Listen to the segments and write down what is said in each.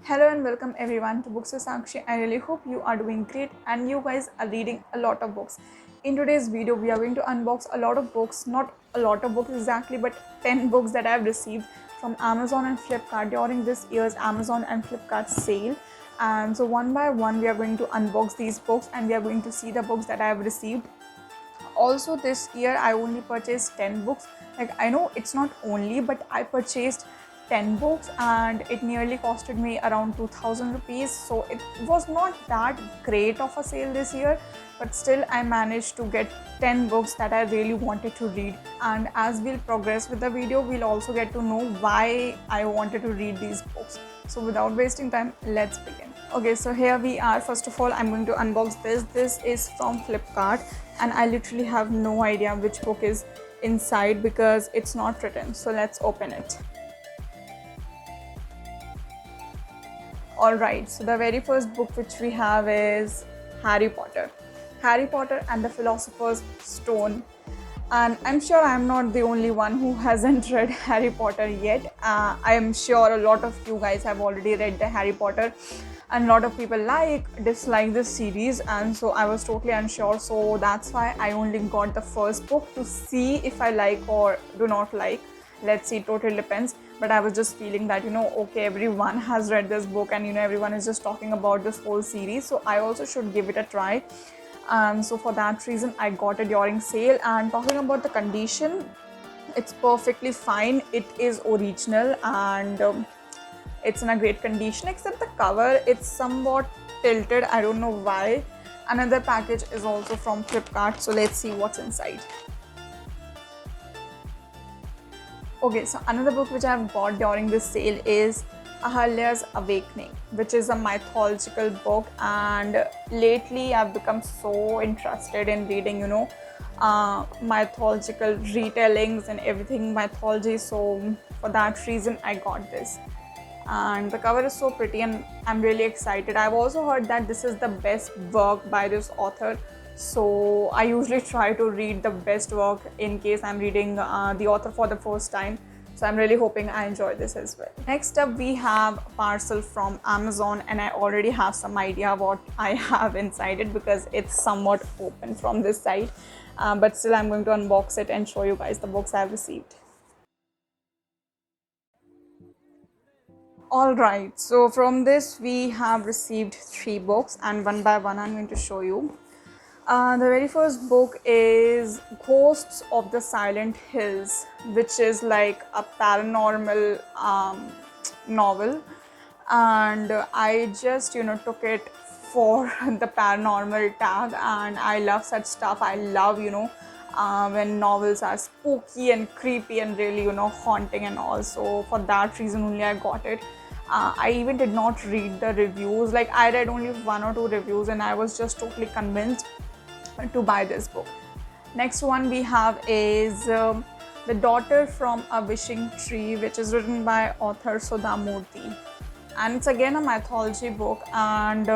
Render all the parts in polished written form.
Hello and welcome everyone to Books with Sakshi. I really hope you are doing great and you guys are reading a lot of books. In today's video, we are going to unbox a lot of books, not a lot of books exactly, but 10 books that I have received from Amazon and Flipkart during this year's Amazon and Flipkart sale. And so one by one, we are going to unbox these books and we are going to see the books that I have received. Also, this year I only purchased 10 books. Like, I know it's not only, but I purchased 10 books and it nearly costed me around 2000 rupees. So it was not that great of a sale this year, but still I managed to get 10 books that I really wanted to read. And as we'll progress with the video, we'll also get to know why I wanted to read these books. So without wasting time, let's begin. Okay, so here we are. First of all, I'm going to unbox this. This is from Flipkart and I literally have no idea which book is inside because it's not written. So let's open it. Alright, so the very first book which we have is Harry Potter. Harry Potter and the Philosopher's Stone. And I'm sure I'm not the only one who hasn't read Harry Potter yet. I am sure a lot of you guys have already read the Harry Potter and a lot of people dislike this series, and so I was totally unsure, so that's why I only got the first book to see if I like or do not like. Let's see, totally depends. But I was just feeling that, okay, everyone has read this book and everyone is just talking about this whole series, so I also should give it a try. So for that reason I got it during sale. And talking about the condition, it's perfectly fine. It is original and it's in a great condition, except the cover, it's somewhat tilted, I don't know why. Another package is also from Flipkart, so let's see what's inside. Okay, so another book which I have bought during this sale is Ahalya's Awakening, which is a mythological book, and lately I've become so interested in reading, mythological retellings and everything mythology, so for that reason I got this. And the cover is so pretty and I'm really excited. I've also heard that this is the best work by this author, so I usually try to read the best work in case I'm reading the author for the first time. So I'm really hoping I enjoy this as well. Next up, we have a parcel from Amazon, and I already have some idea what I have inside it because it's somewhat open from this side. But still, I'm going to unbox it and show you guys the books I've received. Alright, so from this we have received 3 books, and one by one I'm going to show you. The very first book is Ghosts of the Silent Hills, which is like a paranormal novel, and I just took it for the paranormal tag, and I love such stuff. I love when novels are spooky and creepy and really haunting and all, so for that reason only I got it. I even did not read the reviews, like I read only 1 or 2 reviews and I was just totally convinced to buy this book. Next one we have is The Daughter from a Wishing Tree, which is written by author Sudhamurthy, and it's again a mythology book, and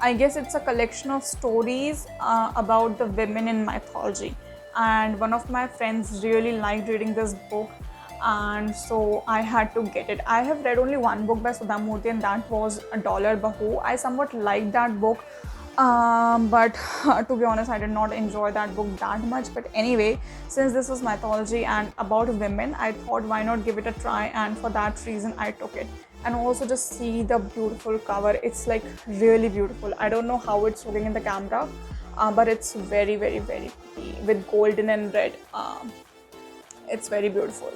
I guess it's a collection of stories about the women in mythology, and one of my friends really liked reading this book, and so I had to get it. I have read only one book by Sudhamurthy, and that was A Dollar Bahu. I somewhat liked that book, but to be honest, I did not enjoy that book that much. But anyway, since this is mythology and about women, I thought why not give it a try, and for that reason I took it. And also just see the beautiful cover. It's like really beautiful. I don't know how it's looking in the camera, but it's very, very, very pretty with golden and red. It's very beautiful.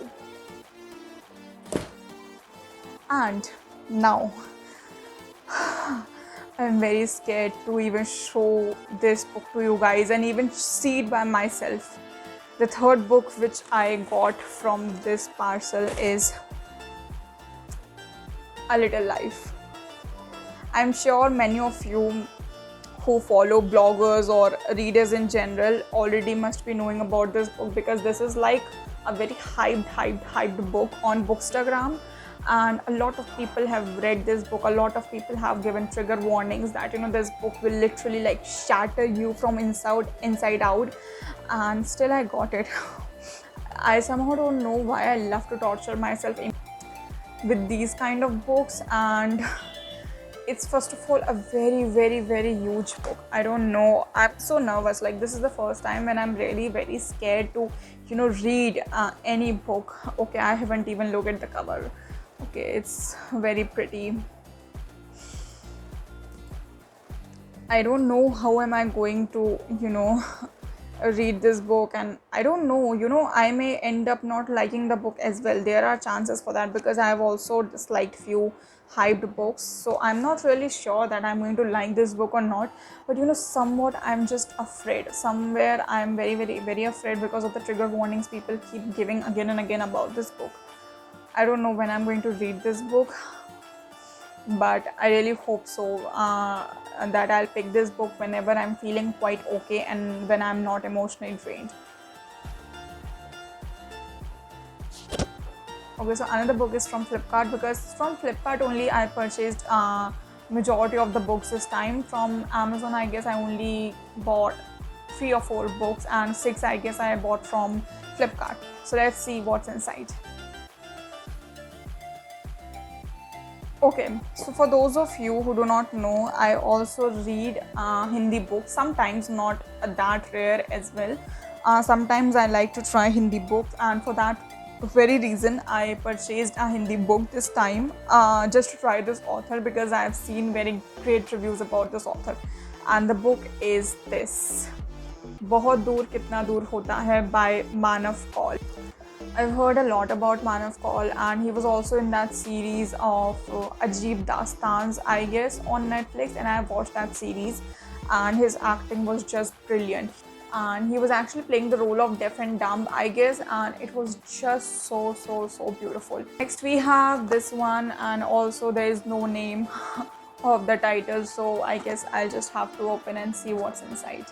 And now I'm very scared to even show this book to you guys and even see it by myself. The third book which I got from this parcel is A Little Life. I'm sure many of you who follow bloggers or readers in general already must be knowing about this book, because this is like a very hyped book on Bookstagram. And a lot of people have read this book. A lot of people have given trigger warnings that this book will literally like shatter you from inside out, and still I got it. I somehow don't know why I love to torture myself with these kind of books, and it's first of all a very huge book. I don't know, I'm so nervous. Like, this is the first time when I'm really very scared to read any book. Okay, I haven't even looked at the cover. Okay, it's very pretty. I don't know how am I going to read this book, and I don't know, I may end up not liking the book as well. There are chances for that, because I have also disliked few hyped books, so I'm not really sure that I'm going to like this book or not. But somewhat I'm just afraid. Somewhere I'm very afraid because of the trigger warnings people keep giving again and again about this book. I don't know when I'm going to read this book, but I really hope so, that I'll pick this book whenever I'm feeling quite okay and when I'm not emotionally drained. Okay, so another book is from Flipkart, because from Flipkart only I purchased majority of the books this time. From Amazon, I guess I only bought 3 or 4 books, and 6 I guess I bought from Flipkart. So let's see what's inside. Okay, so for those of you who do not know, I also read Hindi books, sometimes, not that rare as well. Sometimes I like to try Hindi books, and for that very reason I purchased a Hindi book this time, just to try this author, because I have seen very great reviews about this author. And the book is this, बहुत दूर कितना दूर होता है by Manav Kaul. I've heard a lot about Manav Kaul, and he was also in that series of Ajeeb Dastans, I guess, on Netflix, and I watched that series, and his acting was just brilliant. And he was actually playing the role of deaf and dumb, I guess, and it was just so beautiful. Next we have this one, and also there is no name of the title, so I guess I'll just have to open and see what's inside.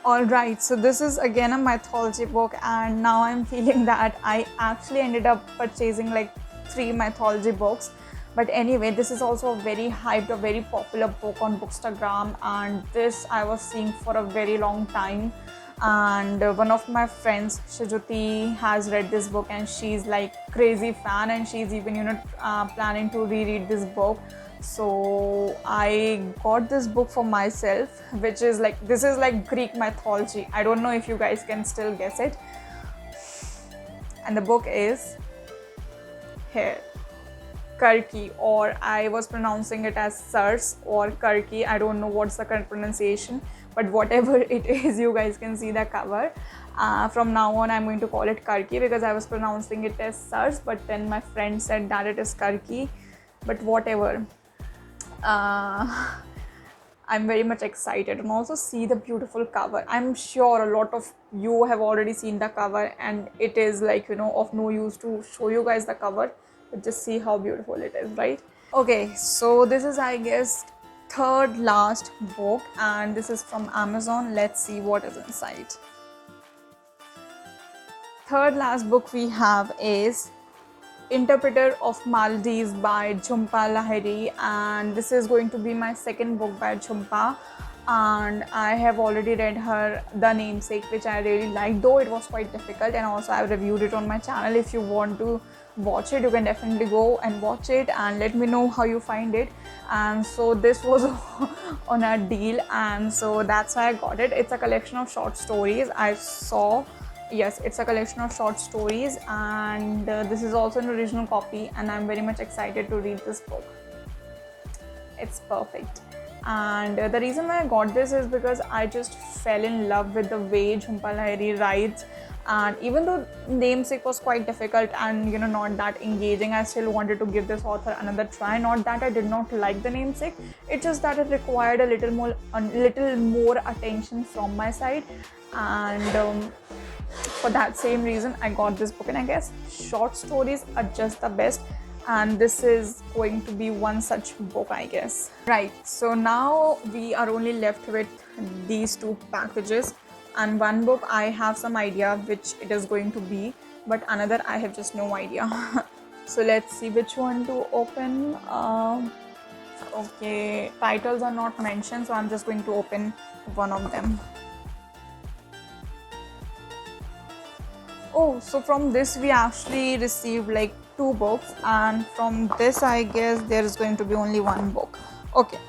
Alright, so this is again a mythology book, and now I'm feeling that I actually ended up purchasing like 3 mythology books. But anyway, this is also a very hyped, a very popular book on Bookstagram, and this I was seeing for a very long time. And one of my friends, Shijuti, has read this book, and she's like crazy fan, and she's even planning to reread this book. So I got this book for myself, which is like, this is like Greek mythology. I don't know if you guys can still guess it. And the book is here, Karki, or I was pronouncing it as Sars or Karki. I don't know what's the correct pronunciation, but whatever it is, you guys can see the cover. From now on, I'm going to call it Karki, because I was pronouncing it as Sars, but then my friend said that it is Karki. But whatever. I'm very much excited, and also see the beautiful cover. I'm sure a lot of you have already seen the cover, and it is like of no use to show you guys the cover, but just see how beautiful it is, right? Okay, so this is, I guess, third last book, and this is from Amazon. Let's see what is inside. Third last book we have is Interpreter of Maldives by Jhumpa Lahiri, and this is going to be my second book by Jhumpa, and I have already read her The Namesake, which I really liked, though it was quite difficult, and also I've reviewed it on my channel. If you want to watch it, you can definitely go and watch it and let me know how you find it. And so this was on a deal, and so that's why I got it. It's a collection of short stories. Yes, it's a collection of short stories, and this is also an original copy, and I'm very much excited to read this book. It's perfect. And the reason why I got this is because I just fell in love with the way Jhumpa Lahiri writes. And even though Namesake was quite difficult and not that engaging, I still wanted to give this author another try. Not that I did not like The Namesake, it's just that it required a little more attention from my side, and for that same reason I got this book. And I guess short stories are just the best, and this is going to be one such book, I guess. Right, so now we are only left with these 2 packages, and one book I have some idea which it is going to be, but another I have just no idea. So let's see which one to open. Okay, titles are not mentioned, so I'm just going to open one of them. Oh, so from this we actually received like 2 books, and from this I guess there is going to be only 1 book. Okay,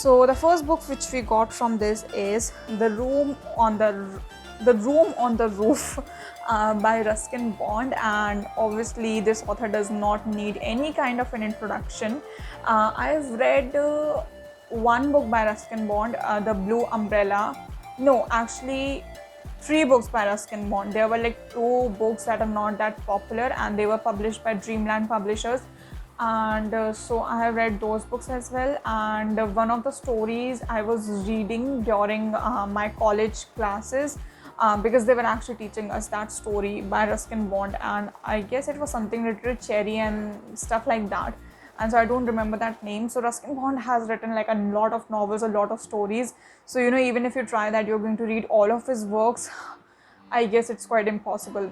so the first book which we got from this is The Room on the Roof by Ruskin Bond, and obviously this author does not need any kind of an introduction. I've read 1 book by Ruskin Bond, The Blue Umbrella. No, actually 3 books by Ruskin Bond. There were like 2 books that are not that popular, and they were published by Dreamland Publishers. And so I have read those books as well. And one of the stories I was reading during my college classes, because they were actually teaching us that story by Ruskin Bond, and I guess it was something related to cherry and stuff like that. And so I don't remember that name. So Ruskin Bond has written like a lot of novels, a lot of stories. So even if you try that, you're going to read all of his works, I guess it's quite impossible.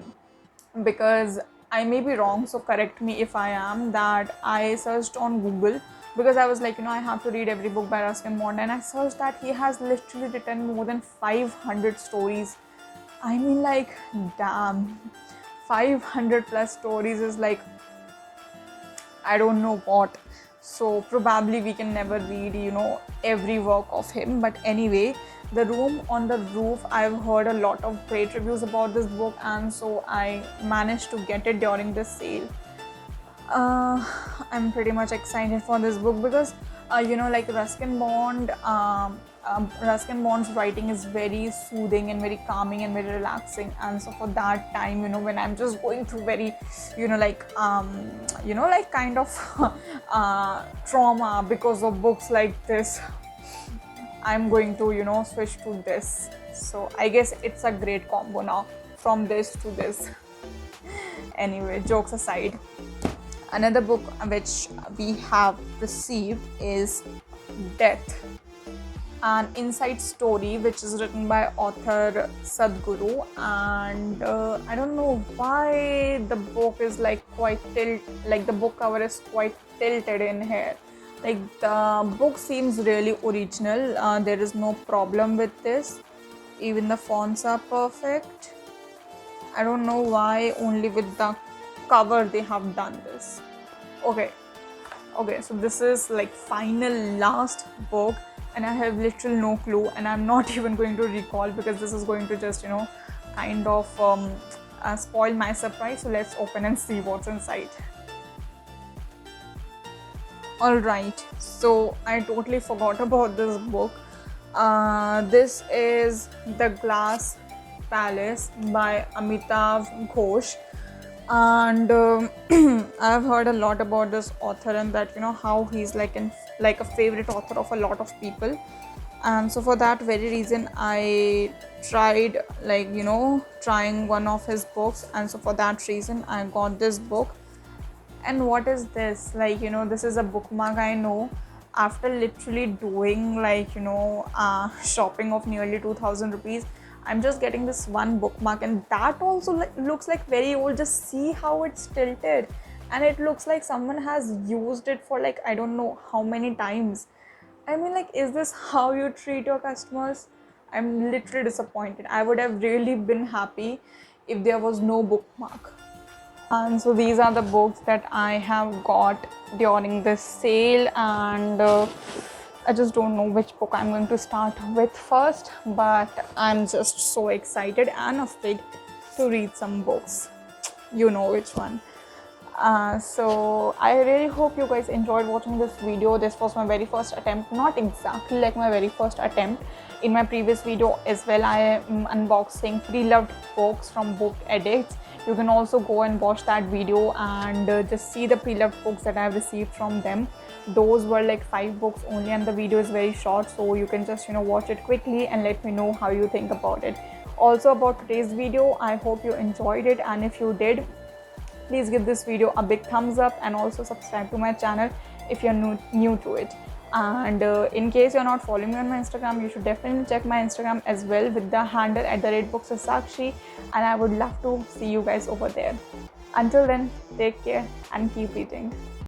Because I may be wrong, so correct me if I am, that I searched on Google, because I was like, I have to read every book by Ruskin Bond, and I searched that he has literally written more than 500 stories. I mean, like, damn, 500 plus stories is like, I don't know what. So probably we can never read, every work of him. But anyway, The Room on the Roof, I've heard a lot of great reviews about this book, and so I managed to get it during this sale. I'm pretty much excited for this book because, like Ruskin Bond, Ruskin Bond's writing is very soothing and very calming and very relaxing. And so for that time, when I'm just going through very, kind of trauma because of books like this, I'm going to, switch to this. So I guess it's a great combo now, from this to this. Anyway, jokes aside. Another book which we have received is Death, an inside story which is written by author Sadhguru, and I don't know why the book is like the book cover is quite tilted in here. Like, the book seems really original. There is no problem with this. Even the fonts are perfect. I don't know why only with the cover they have done this. Okay, so this is like final last book, and I have literally no clue, and I'm not even going to recall, because this is going to just kind of spoil my surprise. So let's open and see what's inside. Alright, so I totally forgot about this book. This is The Glass Palace by Amitav Ghosh, and I've heard a lot about this author, and that how he's like a favorite author of a lot of people. And so for that very reason I tried trying one of his books, and so for that reason I got this book. And what is this? This is a bookmark. I know, after literally doing shopping of nearly 2000 rupees, I'm just getting this one bookmark, and that also looks like very old. Just see how it's tilted, and it looks like someone has used it for I don't know how many times. I mean, is this how you treat your customers? I'm literally disappointed. I would have really been happy if there was no bookmark. And so these are the books that I have got during this sale, and I just don't know which book I'm going to start with first, but I'm just so excited and afraid to read some books. You know which one. So I really hope you guys enjoyed watching this video. This was my very first attempt, not exactly like my very first attempt. In my previous video as well, I am unboxing pre-loved books from Book Edicts. You can also go and watch that video and just see the pre-loved books that I have received from them. Those were 5 books only, and the video is very short, so you can just watch it quickly and let me know how you think about it. Also, about today's video, I hope you enjoyed it, and if you did, please give this video a big thumbs up, and also subscribe to my channel if you're new to it. And in case you're not following me on my Instagram, you should definitely check my Instagram as well with the handle @bookswithsakshi, and I would love to see you guys over there. Until then, take care and keep reading.